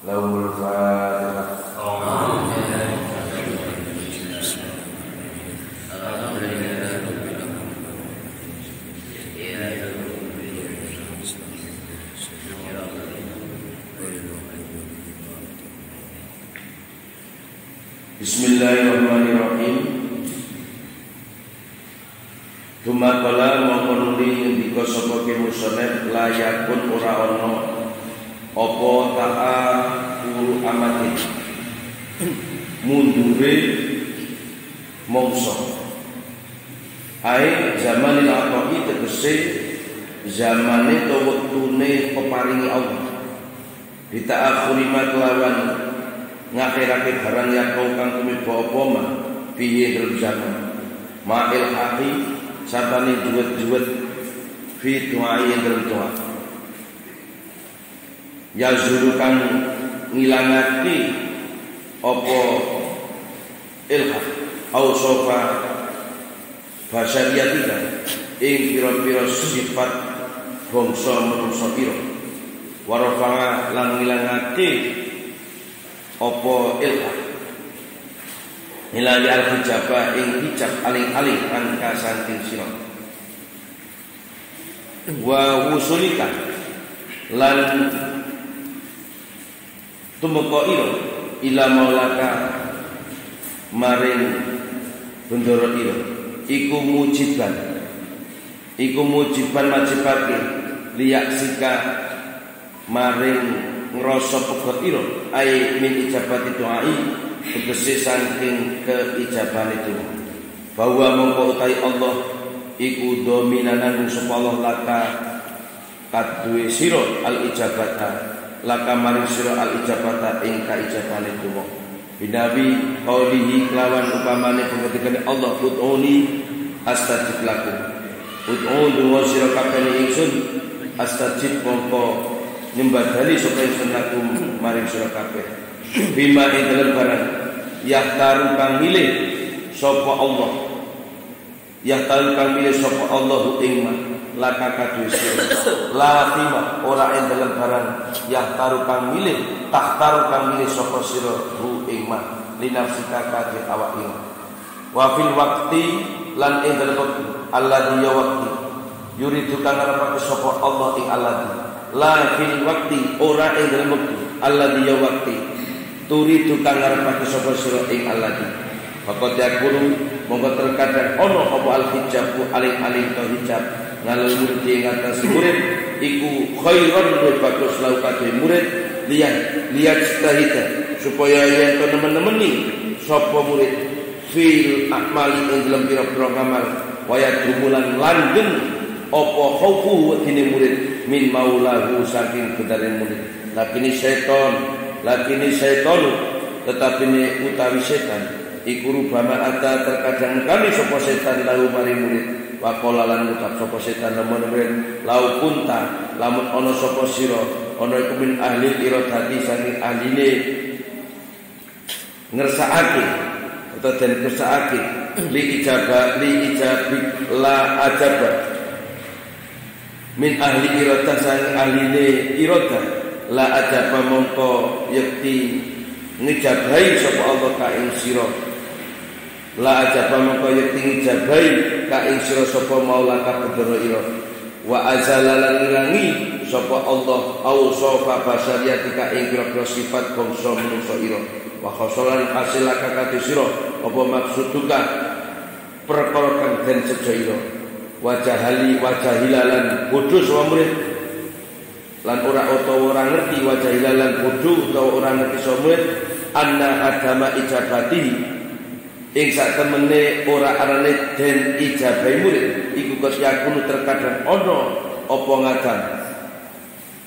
Lahumul Fatihah. Bismillahirrahmanirrahim. Dumakala mongkonuli ngendika sapa musonef layakun ora ana apa ta'a kuru amatin mundure mongso ae zamanil aqi tegese zamane to wektune peparingi Allah ditaakhuri kelawan ngakhirake barang yang kau kang tumiba apa ma piye dalam zaman ma'il haqi sabane juwet-juwet fi du'ain dalam doa ya zulukan ngilangake apa ilhaq au sofa basyariyatika ing pira-pira sifat bangsa manungsa pira warafa lan ngilangake apa ilhaq nilai al-hijabah ing hijab aling-aling angka saking sira wa wusulika lan tumeka ila maulaka maring bendoro ira iku mujiban majibake liyak sika maring ngrasa pegot ira ai min ijabati doai tegese saking keijabane itu bahwa mongko utai Allah iku dominanan sapa Allah laka kadue sira al ijabata laka maring sira al ijabata ing kaijabane itu binabi qaulihi kelawan upamane pengendikane Allah ud'uni astajib lakum ud'u wa sira kabeh ingsun astajib mongko nyembadani sapa ingsun lakum maring sira kabeh bima ing dalem barang yahtaru kang milih sapa Allah yahtaru kang milih sapa Allah ing laka kadue sira la fima ora ing dalem barang yahtaru kang milih tahtaru kang milih sapa sira hu ing linafsika kadhe awak ing wa fil waqti lan ing dalem wektu alladhi ya waqti yuridu kang arepake sapa Allah ing alladhi la fil waqti ora ing dalem wektu alladhi ya waqti turidu kang arepake sapa sira ing alladhi maka yakulu monggo terkadang ono apa al hijabu aling-aling to hijab ngalul murid ing atas murid iku khairon wa bagus lau kadhe murid lihat stahida supaya yen to nemen-nemeni sapa murid fil amali ing dalam pira-pira amal waya dumulan langgeng apa khaufu dene murid min maulahu saking bedare murid lakini syaitan tetapi ini utawi setan iku rubama ada terkadang kami sapa setan lalu mari murid wa qala lan ucap sapa setan lamun murid lau kunta lamun ana sapa sira ana iku min ahli iradati saking ahline ngersakake utawa den kersakake li ijabi la ajaba min ahli iradah saking ahline iradah la ajaba mongko yakti ngejabahi sapa Allah ka ing sira la ajaba mongko yakti ngejabahi ka ing sira sapa maula ka bendoro ira wa azalalan ilangi sapa Allah au sofa basariyatika ing pira-pira sifat bangsa manungsa ira wa khosolan hasilaka kadhe sira apa maksuduka perkara kang den sejo ira wajahilalan bodho sapa murid lan ora ngerti wajahilalan bodho utawa ora ngerti sapa murid anna agama ijabati ing sak temene ora arane den ijabahi murid iku kesyakunu terkadang ana apa ngadang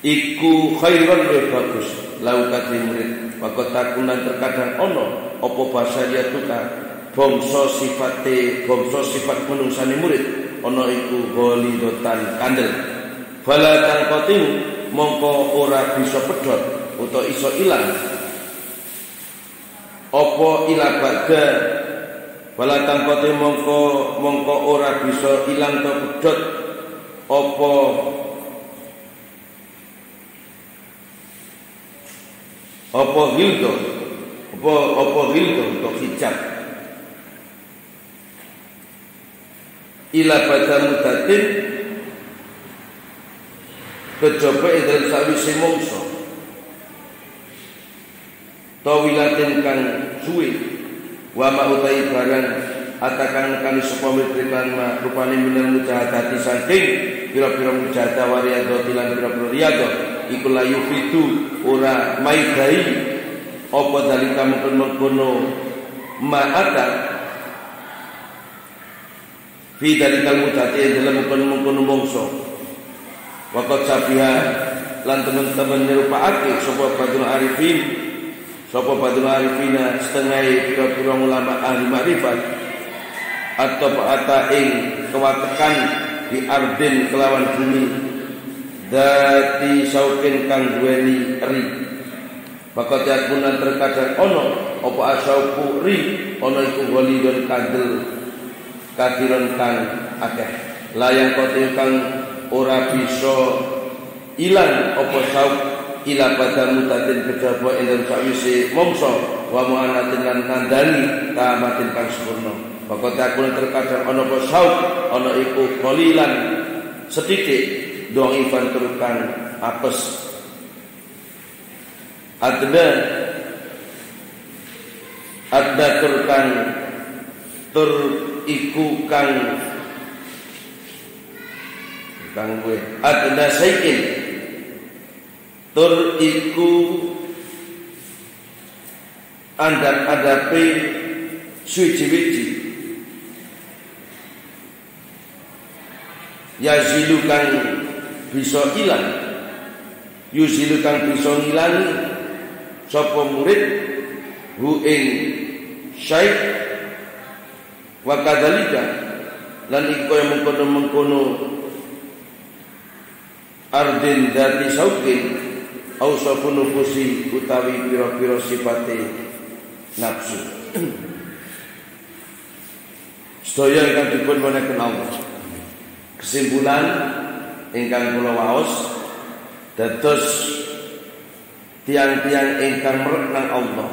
iku khairon wa bagus lau kadhe murid maka takunan terkadang ana apa basariyatuka bangsa sifat manungsane murid ana iku golidotan kandel bala tangkoting mongko ora bisa pedhot utawa iso ilang apa ilabada bala tangkoting mongko ora bisa ilang to pedhot apa apa ghildo untuk hijab ila pada mutatin kejaba dalam sawise mangsa tawilatin kang suwe wa ma utai barang atakan kali sapa mitrikan rupane minal mujahadati saking pira-pira mujahadah wariyadha lan pira-pira riyadha iku la yufidu ora maidai apa dalika mengkono ma'ata fi dalikal mujahati dalam mengkono mangsa waqad sabiha lan teman-teman nirupake sapa badul arifina setengah pira-pira ulama ahli makrifat atau ata ing kewatekan di ardin kelawan bumi dati saukin kang duweni ri bakal yakunan terkadang ono apa asauku ri ono iku walidun kadiron kang akeh layang kotil kang ora bisa ilang apa sauk ila pada mutatin kejaba ing sawise mangsa wa mu'anatin lan kandhani tamatin kang sempurna bakal yakunan terkadang ono apa sauk ono iku qalilan setitik doang ifan turkan apes ada turkan tur iku kang gue ada saikin tur iku andap-adape suci-wici yazilu kang bisa ilang yuzilu kang bisa ngilangi sapa murid hu ing syekh wa kadzalika lan iku yang mengkono ardin dati saukin ausafun nufusi utawi pira-pira sifate nafsu sedaya ingkang dipun menaken Allah. Kesimpulan ingkang kula waos dados tiang-tiang ingkang merenang Allah,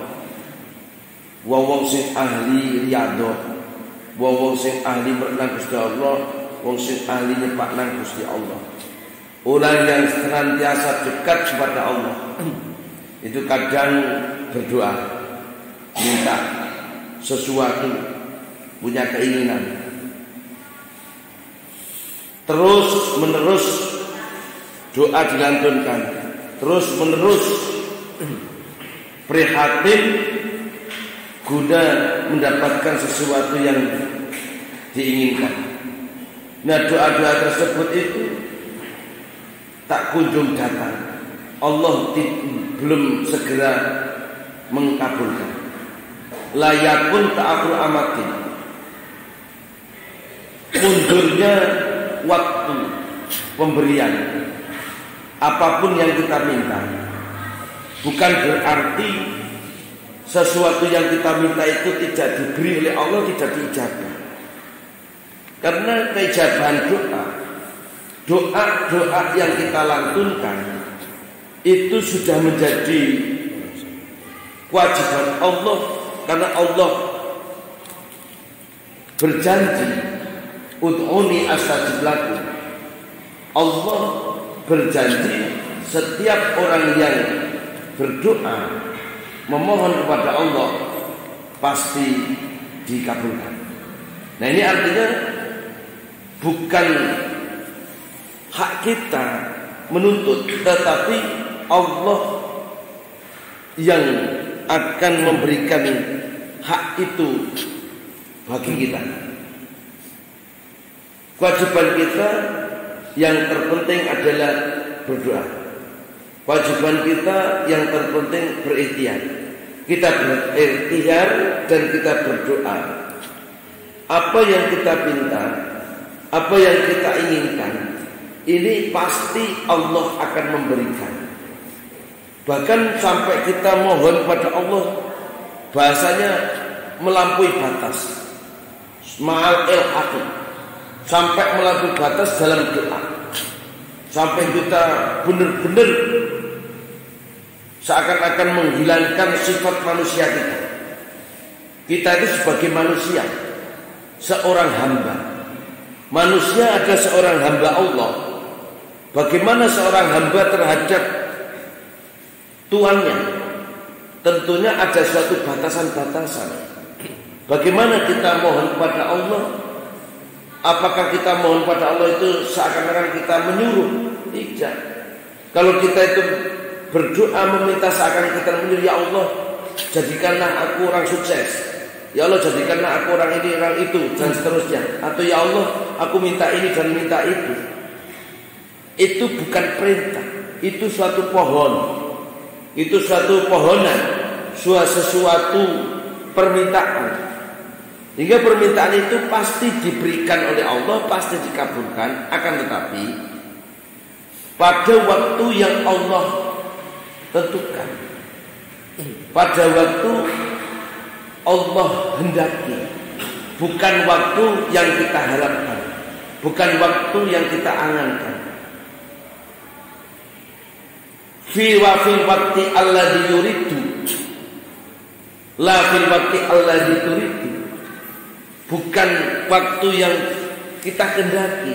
wong sing ahli riyadhah, wong sing ahli merenang Gusti Allah, wong sing ahli nyepak nang Gusti Allah. Orang yang senantiasa dekat kepada Allah itu kadang berdoa, minta sesuatu, punya keinginan, terus menerus doa dilantunkan, terus menerus prihatin guna mendapatkan sesuatu yang diinginkan. Nah, doa-doa tersebut itu tak kunjung datang. Allah belum segera mengkabulkan. Layakun ta'akhir amatin. Mundurnya waktu pemberian apapun yang kita minta, bukan berarti sesuatu yang kita minta itu tidak diberi oleh Allah, tidak diijabah. Karena keijabahan doa yang kita lantunkan itu sudah menjadi kewajiban Allah, karena Allah berjanji ud'uni astajib lakum. Allah berjanji setiap orang yang berdoa memohon kepada Allah pasti dikabulkan. Nah, ini artinya bukan hak kita menuntut, tetapi Allah yang akan memberikan hak itu bagi kita. Kewajiban kita yang terpenting adalah berdoa. Kewajiban kita yang terpenting berikhtiar. Kita berikhtiar dan kita berdoa. Apa yang kita minta, apa yang kita inginkan, ini pasti Allah akan memberikan. Bahkan sampai kita mohon pada Allah, bahasanya melampaui batas, ma'al il-haqi, sampai melampaui batas dalam doa, sampai kita benar-benar seakan-akan menghilangkan sifat manusia kita. Kita itu sebagai manusia, seorang hamba. Manusia adalah seorang hamba Allah. Bagaimana seorang hamba terhadap tuannya? Tentunya ada suatu batasan-batasan. Bagaimana kita mohon kepada Allah? Apakah kita mohon pada Allah itu seakan-akan kita menyuruh? Tidak. Kalau kita itu berdoa meminta seakan kita menyuruh, ya Allah, jadikanlah aku orang sukses. Ya Allah, jadikanlah aku orang ini, orang itu, dan seterusnya. Atau ya Allah, aku minta ini dan minta itu. Itu bukan perintah. Itu suatu pohon. Itu suatu pohonan. Sesuatu permintaan. Hingga permintaan itu pasti diberikan oleh Allah, pasti dikabulkan. Akan tetapi pada waktu yang Allah tentukan, pada waktu Allah hendaki, bukan waktu yang kita harapkan, bukan waktu yang kita angankan. Fi wa fil waqti alladzi yuridu, la fil waqti alladzi turidu. Bukan waktu yang kita kendaki,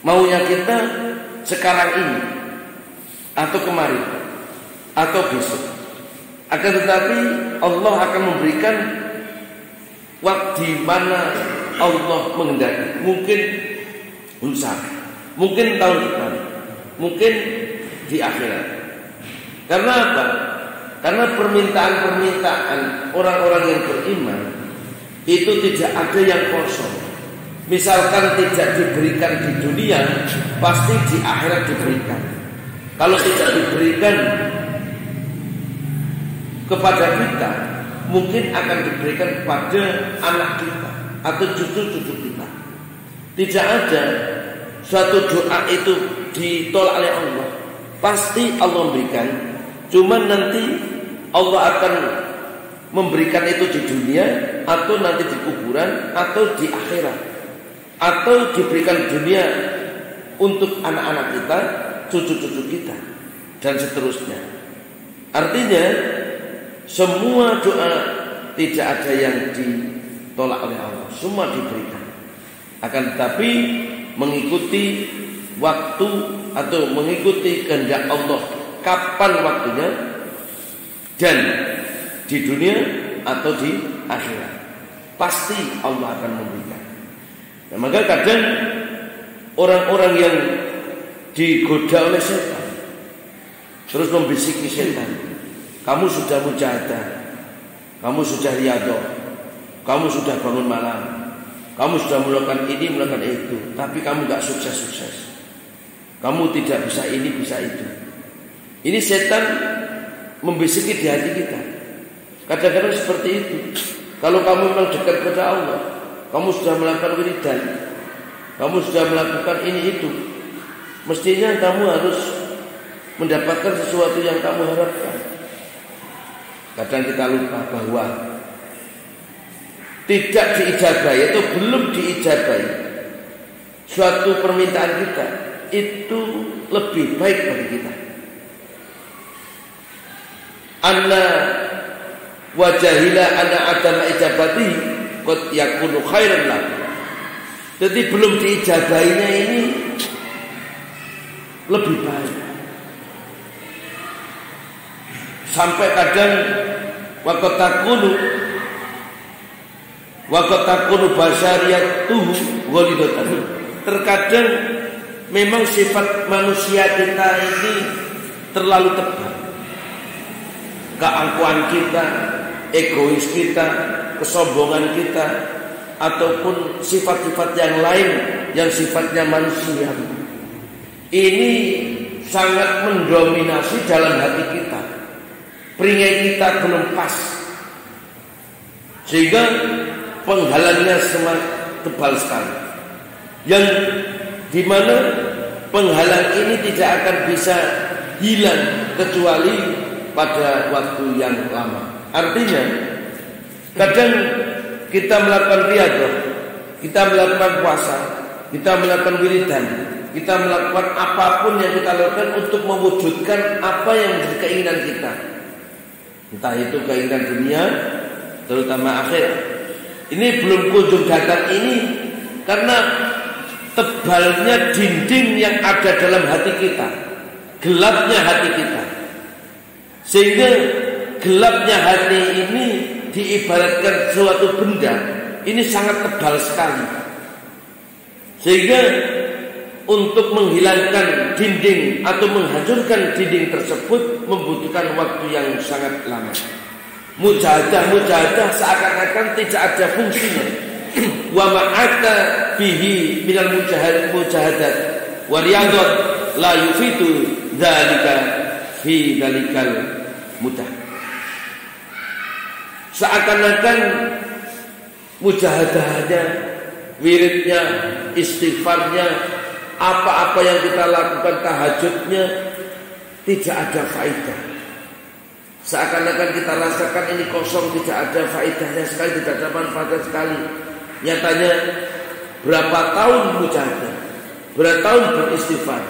maunya kita sekarang ini, atau kemarin, atau besok. Akan tetapi Allah akan memberikan waktu di mana Allah menghendaki. Mungkin lusa, mungkin tahun depan, mungkin di akhirat. Karena apa? Karena permintaan-permintaan orang-orang yang beriman itu tidak ada yang kosong. Misalkan tidak diberikan di dunia, pasti di akhirat diberikan. Kalau tidak diberikan kepada kita, mungkin akan diberikan kepada anak kita atau cucu-cucu kita. Tidak ada suatu doa itu ditolak oleh Allah. Pasti Allah memberikan. Cuman nanti Allah akan memberikan itu di dunia, atau nanti di kuburan, atau di akhirat, atau diberikan di dunia untuk anak-anak kita, cucu-cucu kita, dan seterusnya. Artinya semua doa tidak ada yang ditolak oleh Allah, semua diberikan. Akan tetapi mengikuti waktu atau mengikuti kehendak Allah, kapan waktunya, dan di dunia atau di akhirat, pasti Allah akan memberikan. Nah, maka kadang orang-orang yang digoda oleh setan terus membisiki setan, kamu sudah mujahadah, kamu sudah riyadhah, kamu sudah bangun malam, kamu sudah melakukan ini, melakukan itu, tapi kamu gak sukses-sukses, kamu tidak bisa ini, bisa itu. Ini setan membisiki di hati kita. Kadang-kadang seperti itu. Kalau kamu memang dekat kepada Allah, kamu sudah melakukan wiridan, kamu sudah melakukan ini itu, mestinya kamu harus mendapatkan sesuatu yang kamu harapkan. Kadang kita lupa bahwa tidak diijabahi atau belum diijabahi suatu permintaan kita, itu lebih baik bagi kita. Anna wajahila ana adama ijabati qad yakunu khairan lah. Jadi belum diijabahinya ini lebih baik. Sampai kadang waqad takunu basyariyatuhu ghalidatan. Terkadang memang sifat manusia kita ini terlalu tebal. Keangkuhan kita, egois kita, kesombongan kita, ataupun sifat-sifat yang lain yang sifatnya manusia, ini sangat mendominasi dalam hati kita. Peringai kita belum pas, sehingga penghalangnya semakin tebal sekali, yang dimana penghalang ini tidak akan bisa hilang kecuali pada waktu yang lama. Artinya kadang kita melakukan riyadhah, kita melakukan puasa, kita melakukan wiridan, kita melakukan apapun yang kita lakukan untuk mewujudkan apa yang menjadi keinginan kita. Entah itu keinginan dunia, terutama akhirat. Ini belum kunjung datang ini karena tebalnya dinding yang ada dalam hati kita, gelapnya hati kita. Sehingga gelapnya hati ini diibaratkan suatu benda, ini sangat tebal sekali. Sehingga untuk menghilangkan dinding atau menghancurkan dinding tersebut membutuhkan waktu yang sangat lama. Mujahadah seakan-akan tidak ada fungsinya. Wa ma'aka bihi minal mujahadat wa riyadat la yufitu dzalika fi dalikal mudah. Seakan-akan mujahadahnya, wiridnya, istighfarnya, apa-apa yang kita lakukan, tahajudnya, tidak ada faedah. Seakan-akan kita rasakan ini kosong, tidak ada faedahnya sekali, tidak ada manfaatnya sekali. Nyatanya berapa tahun mujahadah, berapa tahun beristighfar,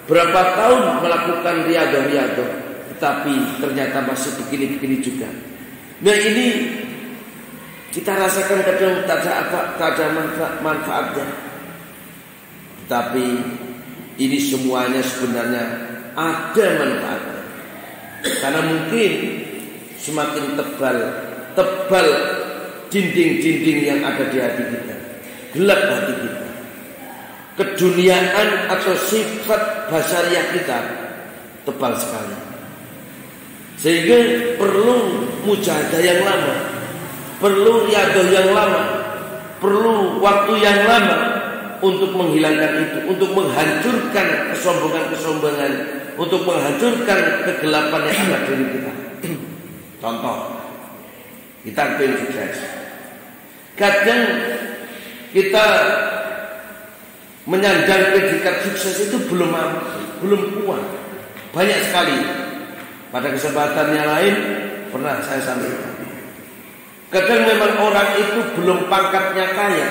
berapa tahun melakukan riadah-riadah, tetapi ternyata masih begini-begini juga. Nah ini kita rasakan kadang tak ada manfaatnya. Tetapi ini semuanya sebenarnya ada manfaatnya. Karena mungkin semakin tebal dinding-dinding yang ada di hati kita, gelap hati kita, keduniaan atau sifat basariah kita tebal sekali. Sehingga perlu mujahadah yang lama, perlu riadah yang lama, perlu waktu yang lama untuk menghilangkan itu, untuk menghancurkan kesombongan-kesombongan, untuk menghancurkan kegelapan yang ada di diri kita. Contoh, kita ingin sukses. Kadang kita menyandang predikat sukses itu belum mampu, belum kuat. Banyak sekali. Pada kesempatan yang lain pernah saya sampaikan. Kadang memang orang itu belum pangkatnya kaya,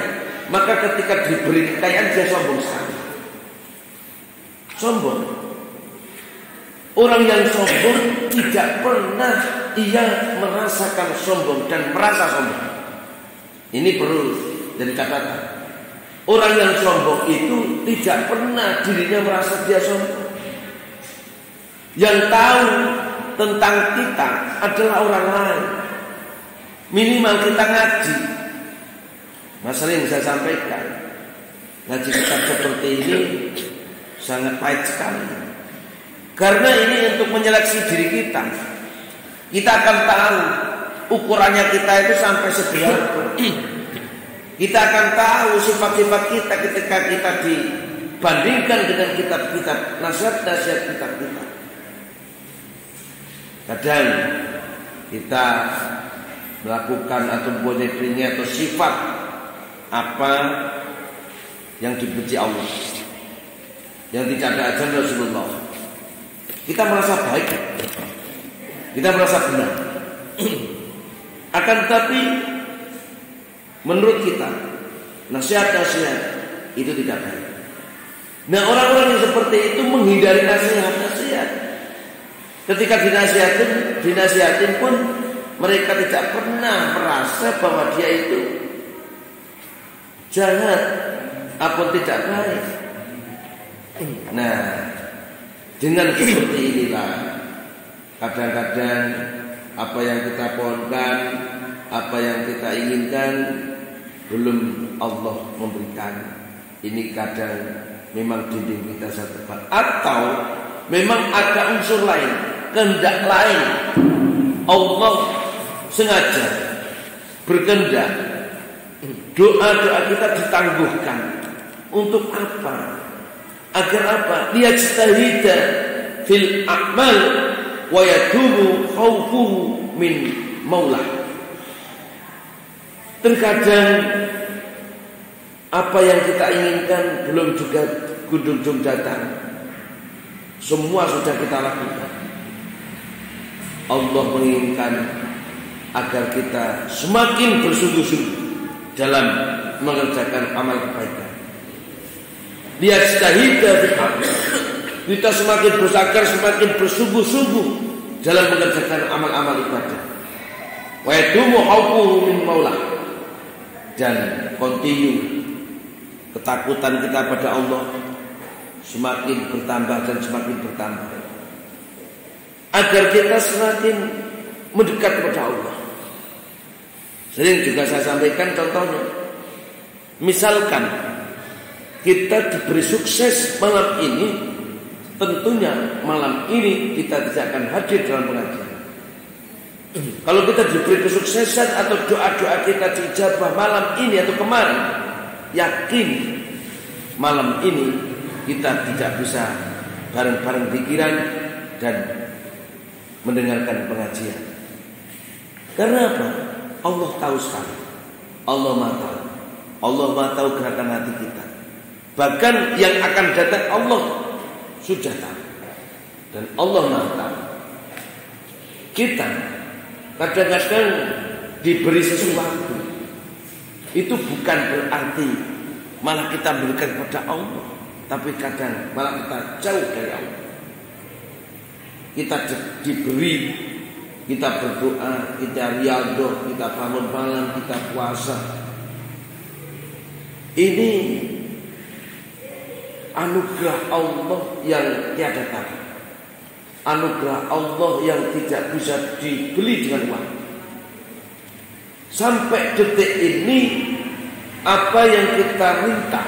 maka ketika diberi kekayaan dia sombong sekali. Sombong. Orang yang sombong tidak pernah ia merasakan sombong dan merasa sombong. Ini perlu jadi catatan. Orang yang sombong itu tidak pernah dirinya merasa dia sombong. Yang tahu tentang kita adalah orang lain. Minimal kita ngaji. Masalah yang saya sampaikan, ngaji kitab seperti ini sangat pahit sekali. Karena ini untuk menyeleksi diri kita. Kita akan tahu ukurannya kita itu sampai seberapa. Kita akan tahu sifat-sifat kita ketika kita dibandingkan dengan kitab-kitab nasihat-nasihat kitab-kitab. Kadang kita melakukan atau mempunyai keringat atau sifat apa yang dibenci Allah, yang tidak ada ajaran Rasulullah. Kita merasa baik, kita merasa benar. Akan tetapi menurut kita nasihat-nasihat itu tidak baik. Nah, orang-orang yang seperti itu menghindari nasihat-nasihat. Ketika dinasihatin pun mereka tidak pernah merasa bahwa dia itu jahat ataupun tidak baik. Nah, dengan seperti inilah kadang-kadang apa yang kita pohonkan, apa yang kita inginkan belum Allah memberikan. Ini kadang memang dinding kita sangat tebal, atau memang ada unsur lain, kehendak lain. Allah sengaja berkehendak doa-doa kita ditangguhkan. Untuk apa? Agar apa? Liyajtahida fil a'mal wa yadumu khawfuhu min maulah. Terkadang apa yang kita inginkan belum juga kunjung datang. Semua sudah kita lakukan. Allah menginginkan agar kita semakin bersungguh-sungguh dalam mengerjakan amal kebaikan. liyajtahida fil amal. Kita semakin berusaha, semakin bersungguh-sungguh dalam mengerjakan amal-amal ibadah. Wa yadumu haufuhu min maulah, dan continue ketakutan kita pada Allah semakin bertambah dan semakin bertambah, agar kita semakin mendekat kepada Allah. Sering juga saya sampaikan contohnya, misalkan kita diberi sukses malam ini, tentunya malam ini kita tidak akan hadir dalam pengajian. Kalau kita diberi kesuksesan atau doa-doa kita dijabah malam ini atau kemarin, yakin malam ini kita tidak bisa bareng-bareng pikiran dan mendengarkan pengajian. Karena apa? Allah tahu sekali. Allah Maha tahu. Allah Maha tahu gerakan hati kita. Bahkan yang akan datang Allah sudah tahu. Dan Allah Maha tahu. Kita kadang-kadang diberi sesuatu, itu bukan berarti malah kita berikan kepada Allah, tapi kadang malah kita jauh dari Allah. Kita diberi, kita berdoa, kita riyadhah, kita bangun malam, kita puasa. Ini anugerah Allah yang tiada tara. Anugerah Allah yang tidak bisa dibeli dengan uang. Sampai detik ini, apa yang kita minta,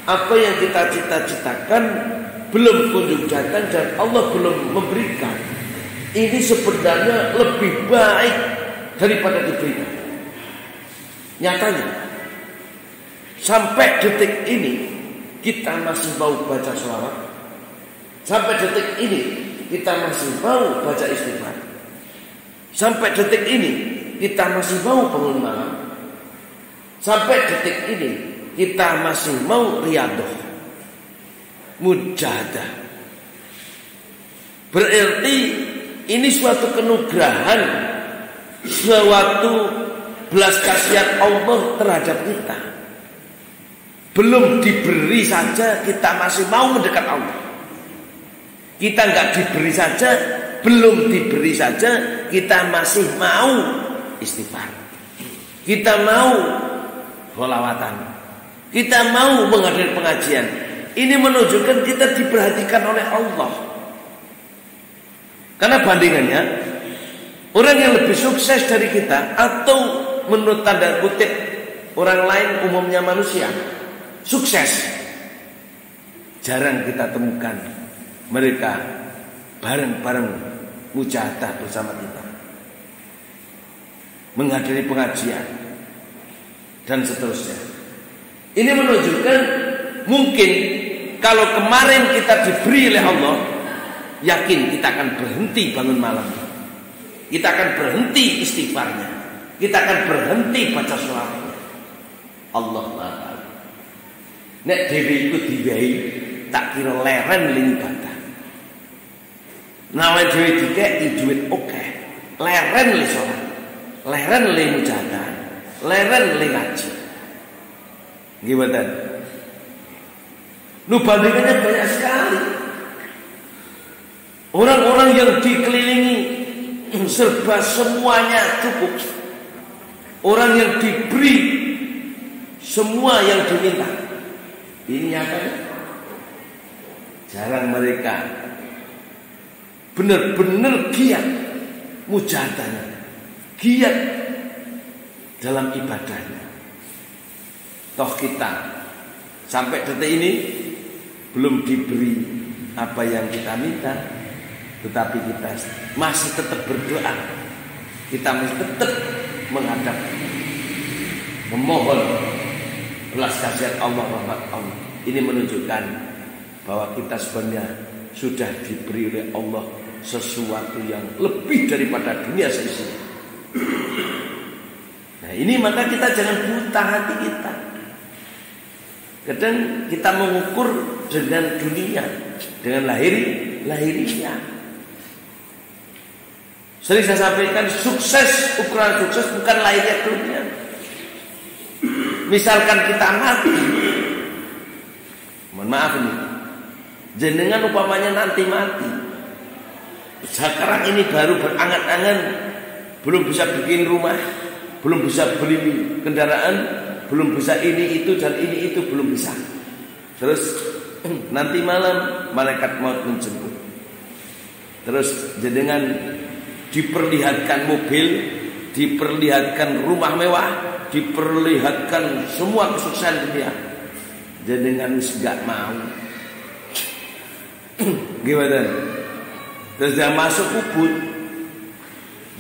apa yang kita cita-citakan belum kunjung datang dan Allah belum memberikan. Ini sebenarnya lebih baik daripada diberikan. Nyatanya, sampai detik ini kita masih mau baca sholawat. Sampai detik ini kita masih mau baca istighfar. Sampai detik ini kita masih mau bangun malam. Sampai detik ini kita masih mau riyadhah, mujahadah. Berarti ini suatu kenugrahan, suatu belas kasihan Allah terhadap kita. Belum diberi saja kita masih mau mendekat Allah. Kita nggak diberi saja, belum diberi saja kita masih mau istighfar. Kita mau sholawatan. Kita mau menghadiri pengajian. Ini menunjukkan kita diperhatikan oleh Allah. Karena bandingannya, orang yang lebih sukses dari kita, atau menurut tanda kutip orang lain umumnya manusia, sukses, jarang kita temukan mereka bareng-bareng mujahadah bersama kita, menghadiri pengajian dan seterusnya. Ini menunjukkan mungkin kalau kemarin kita diberi oleh Allah, yakin kita akan berhenti bangun malam, kita akan berhenti istighfarnya, kita akan berhenti baca sholawatnya. Allah Maha. Nek dhewe iku diwehi tak kira leren ling ibadah. Nawan dhewe dikeki duit oke, leren li sholat, leren li mujahadah, leren li ngaji. Nggih mboten? Nu bandingannya banyak sekali. Orang-orang yang dikelilingi serba semuanya cukup. Orang yang diberi semua yang diminta. Ini apa? Jarang mereka benar-benar giat mujahadahnya, giat dalam ibadahnya. Toh kita sampai detik ini belum diberi apa yang kita minta, tetapi kita masih tetap berdoa. Kita masih tetap menghadap, memohon belas kasihan Allah, rahmat Allah. Ini menunjukkan bahwa kita sebenarnya sudah diberi oleh Allah sesuatu yang lebih daripada dunia seisinya. Nah ini maka kita jangan buta hati kita. Kadang kita mengukur dengan dunia, dengan lahiriah. Sering saya sampaikan, sukses, ukuran sukses bukan lahiriah dunia. Misalkan kita Mohon maaf ini. Jenengan upamanya nanti mati. Sekarang ini baru berangan-angan, belum bisa bikin rumah, belum bisa beli kendaraan, belum bisa ini itu dan ini itu belum bisa. Terus nanti malam malaikat maut menjemput. Terus jenengan diperlihatkan mobil, diperlihatkan rumah mewah, diperlihatkan semua kesuksesan dunia. Jenengan enggak mau. Gimana? Terus dia masuk kubur.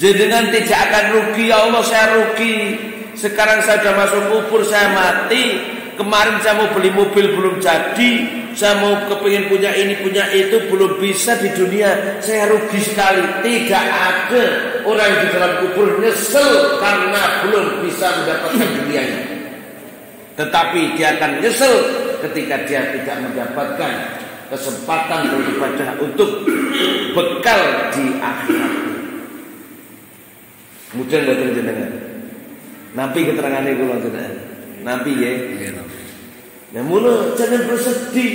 Jenengan tidak akan rugi, ya Allah saya rugi. Sekarang saya sudah masuk kubur, saya mati. Kemarin saya mau beli mobil belum jadi, saya mau kepingin punya ini punya itu belum bisa di dunia. Saya rugi sekali. Tidak ada orang yang di dalam kubur nyesel karena belum bisa mendapatkan dunianya. Tetapi dia akan nyesel ketika dia tidak mendapatkan kesempatan beribadah untuk bekal di akhirat. Kemudian datang jenengan. Nabi keterangannya kula jenengan. Nabi ya. Ya mula jangan bersedih.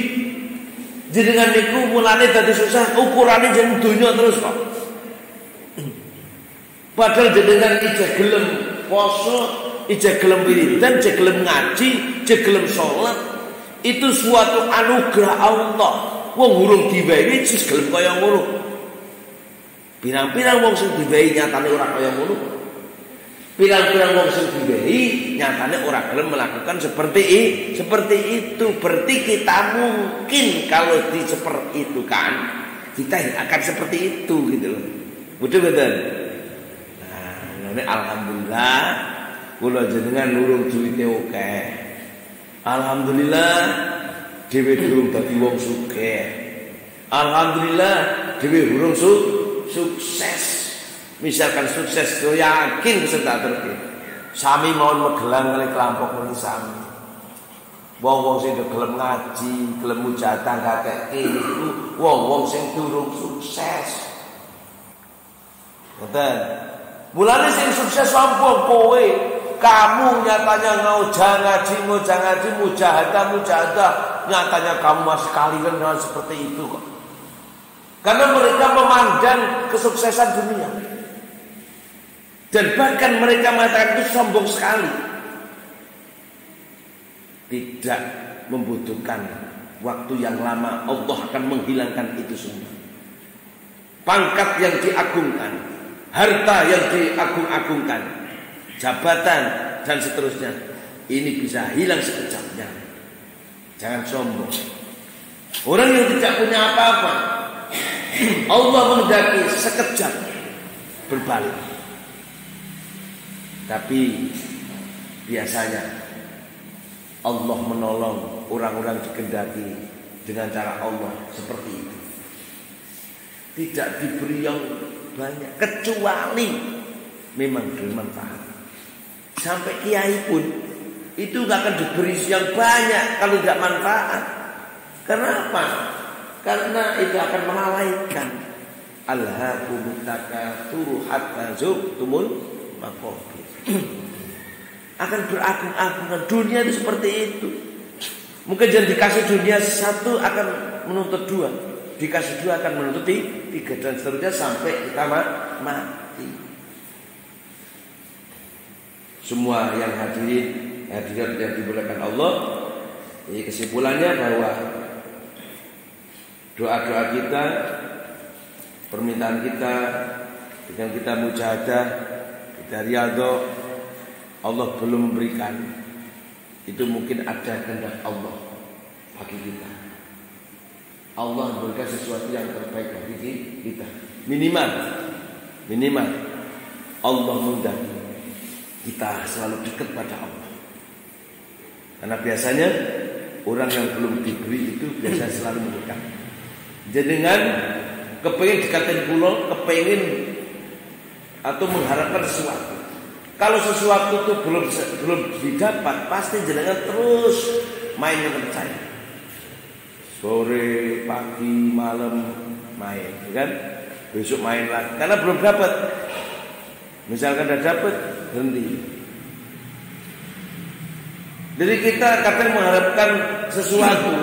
Jenengan niku mulane dadi susah, ukurane jeneng donya terus kok. Padahal jenengan iki gelem poso, ijek gelem wiridan, ijek gelem ngaji, ijek gelem sholat, itu suatu anugerah Allah. Wong urung diwehi wis gelem kaya ngono. Pirang-pirang wong sing diwehi nyatane ora kaya ngono. Pirang-pirang wong sing diwehi nyatane ora gelem melakukan seperti itu. Berarti kita mungkin kalau diseperitukan kita akan seperti itu gitu loh. Betul-betul. Nah, ini alhamdulillah kula jenengan nurung duwite akeh. Alhamdulillah dhewe durung dadi wong sugih. Alhamdulillah dhewe durung sukses. Misalkan sukses yo yakin bisa tak terke. Sami mawon megelang kali kelompok niki sami. Wong-wong sing gelem ngaji, gelem mujadah kakek iku wong-wong sing durung sukses. Ngoten. Mulane sing sukses sapa kowe? Kamu nyatanya ngojah ngaji, mujahadah, nyatanya kamu masih kalian seperti itu kok. Karena mereka memandang kesuksesan dunia. Dan bahkan mereka mengatakan itu sombong sekali. Tidak membutuhkan waktu yang lama, Allah akan menghilangkan itu semua. Pangkat yang diagungkan, harta yang diagung-agungkan, jabatan dan seterusnya, ini bisa hilang sekejapnya. Jangan sombong. Orang yang tidak punya apa-apa, Allah menghendaki sekejap berbalik. Tapi biasanya Allah menolong orang-orang dikehendaki dengan cara Allah seperti itu. Tidak diberi yang banyak, kecuali memang bermanfaat. Sampai kiai pun itu gak akan diberi yang banyak kalau tidak manfaat. Kenapa? Karena itu akan melalaikan. Alhaakumut takatsur hatta zurtumul maqabir. Akan beragung-agungan. Dunia itu seperti itu. Mungkin jangan dikasih dunia satu akan menuntut dua, dikasih dua akan menuntut tiga dan seterusnya sampai kita mati. Semua yang hadirat yang dimuliakan Allah, ini kesimpulannya bahwa doa-doa kita, permintaan kita, dengan kita mujahadah, kita riyadhah, Allah belum memberikan. Itu mungkin ada kehendak Allah bagi kita. Allah memberikan sesuatu yang terbaik bagi kita. Minimal Allah mengundang kita selalu dekat pada Allah. Karena biasanya orang yang belum diberi itu biasa selalu mendekat. Jenengan kepengin dikatain kula, kepengin atau mengharapkan sesuatu. Kalau sesuatu itu belum didapat, pasti jenengan terus main dengan saya. Sore, pagi, malam main, kan? Besok main lagi. Karena belum dapat. Misalkan sudah dapat, berhenti. Jadi kita kadang mengharapkan sesuatu,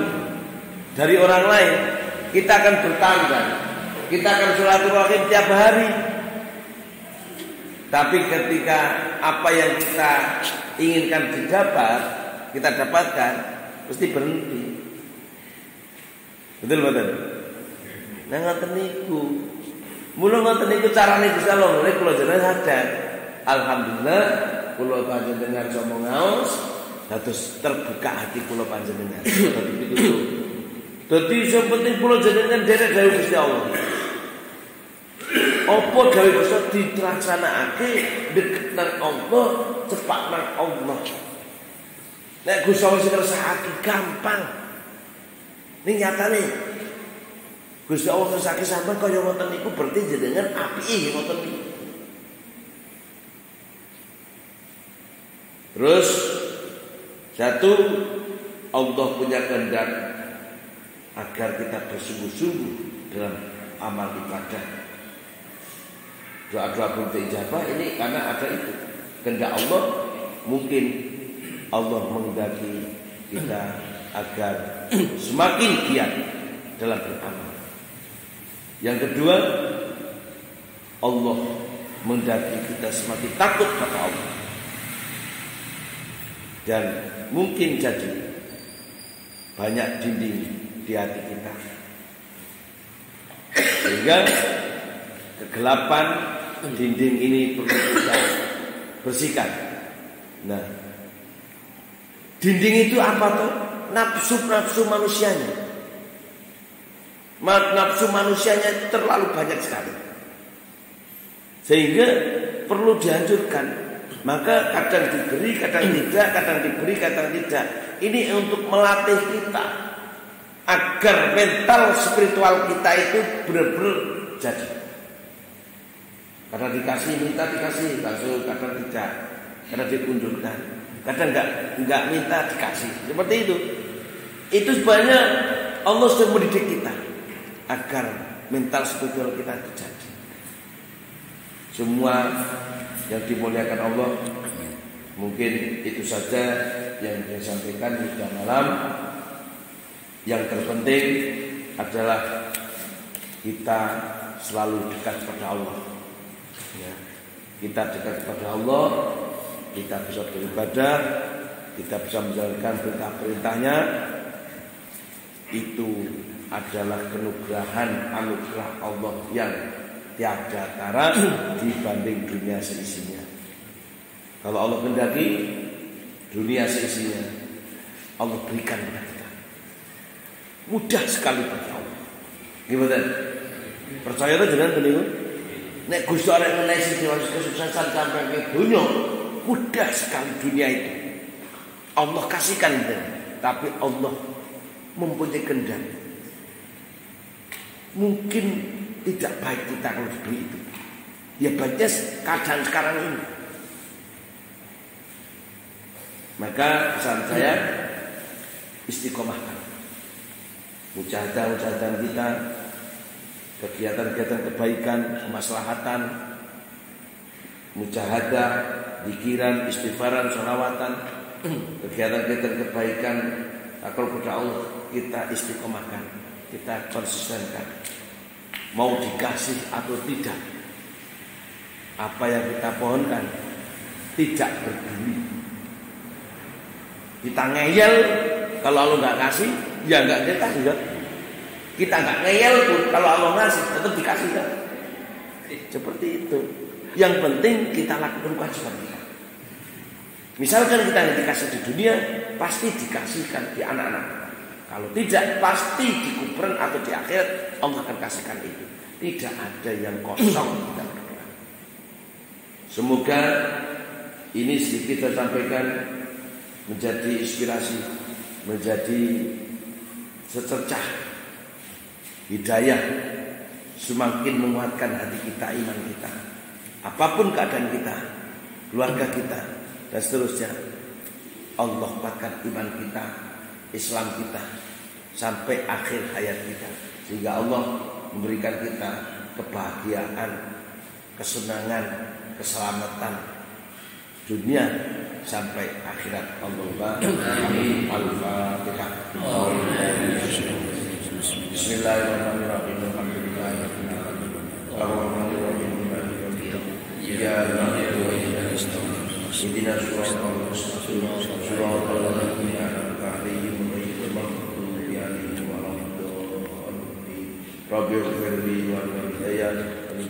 dari orang lain, kita akan bertangga, kita akan silaturahim tiap hari. Tapi ketika apa yang kita inginkan kita dapatkan, mesti berhenti. Betul betul. Nah ngoten niku. Mula ngoten niku carane Gusti Allah nek kula jenengan sadar. Alhamdulillah kula panjenengan sama ngaos dados terbuka hati kula panjenengan. Dadi pitu. Dadi sing penting kula jenengan derek dawuh Gusti Allah. Apa gawe bisa dilaksanakake deket nang Allah, cepat nang Allah. Nek Gusti Allah sing ngersakake gampang. Ning nyatane Gusti Allah ngersakake sampean kaya ngoten niku berarti jenengan apike ngoten niku. Terus satu, Allah punya kehendak agar kita bersungguh-sungguh dalam amal ibadah. Doa-doa bentuk ijabah ini karena ada itu kehendak Allah. Mungkin Allah menghendaki kita agar semakin giat dalam beramal. Yang kedua, Allah menghendaki kita semakin takut kepada Allah. Dan mungkin jadi banyak dinding di hati kita, sehingga kegelapan dinding ini perlu kita bersihkan. Nah, dinding itu apa tuh? Nafsu manusianya. Nafsu manusianya terlalu banyak sekali, sehingga perlu dihancurkan. Maka kadang diberi, kadang tidak, kadang diberi, kadang tidak. Ini untuk melatih kita agar mental spiritual kita itu benar-benar jadi. Kadang dikasih, minta dikasih, langsung kadang tidak, kadang dikunjungkan, kadang enggak minta dikasih. Seperti itu. Itu sebenarnya Allah sedang mendidik kita agar mental spiritual kita terjadi. Semua yang dimuliakan Allah, mungkin itu saja yang saya sampaikan di malam. Yang terpenting adalah kita selalu dekat kepada Allah. Ya, kita dekat kepada Allah, kita bisa beribadah, kita bisa menjalankan perintah-perintahnya. Itu adalah anugerah Allah yang tiada tara dibanding dunia seisinya. Kalau Allah kehendaki dunia seisinya Allah berikan kepada kita. Mudah sekali bagi Allah. Gimana? Percaya itu jangan begitu. Nek Gusti arek menawi sing kesuksesan sampai ke dunia, mudah sekali dunia itu. Allah kasihkan kita, tapi Allah mempunyai kehendak. Mungkin tidak baik kita kalau diberi itu. Ya baiknya keadaan sekarang ini. Maka pesan saya, istiqomahkan mujahadah kita, kegiatan-kegiatan kebaikan, kemaslahatan, mujahadah, zikiran, istighfaran, sholawatan, kegiatan-kegiatan kebaikan akal kepada Allah kita istiqomahkan, kita konsistenkan. Mau dikasih atau tidak, apa yang kita pohonkan tidak peduli. Kita ngeyel kalau Allah nggak kasih, ya nggak dikasih kan? Kita nggak ngeyel pun kalau Allah ngasih tetap dikasih kan? Seperti itu. Yang penting kita lakukan kewajiban kita. Misalkan kita yang dikasih di dunia, pasti dikasihkan di anak-anak. Kalau tidak, pasti di kuburan atau di akhirat Allah akan kasihkan itu. Tidak ada yang kosong kita berdoa. Semoga ini sedikit saya sampaikan menjadi inspirasi, menjadi secercah hidayah, semakin menguatkan hati kita, iman kita. Apapun keadaan kita, keluarga kita, dan seterusnya, Allah kuatkan iman kita, Islam kita sampai akhir hayat kita, sehingga Allah memberikan kita kebahagiaan, kesenangan, keselamatan dunia sampai akhirat. Allahumma amin. Al-Fatihah. Bismillahirrahmanirrahim. Alhamdulillahirabbil arrahmanirrahim maliki yaumiddin. Iyyaka na'budu wa iyyaka nasta'in. Ihdinas siratal mustaqim. Siratal ladzina an'amta 'alaihim ghairil maghdubi 'alaihim waladdallin. Rabbighfirli wa li walidayya wa li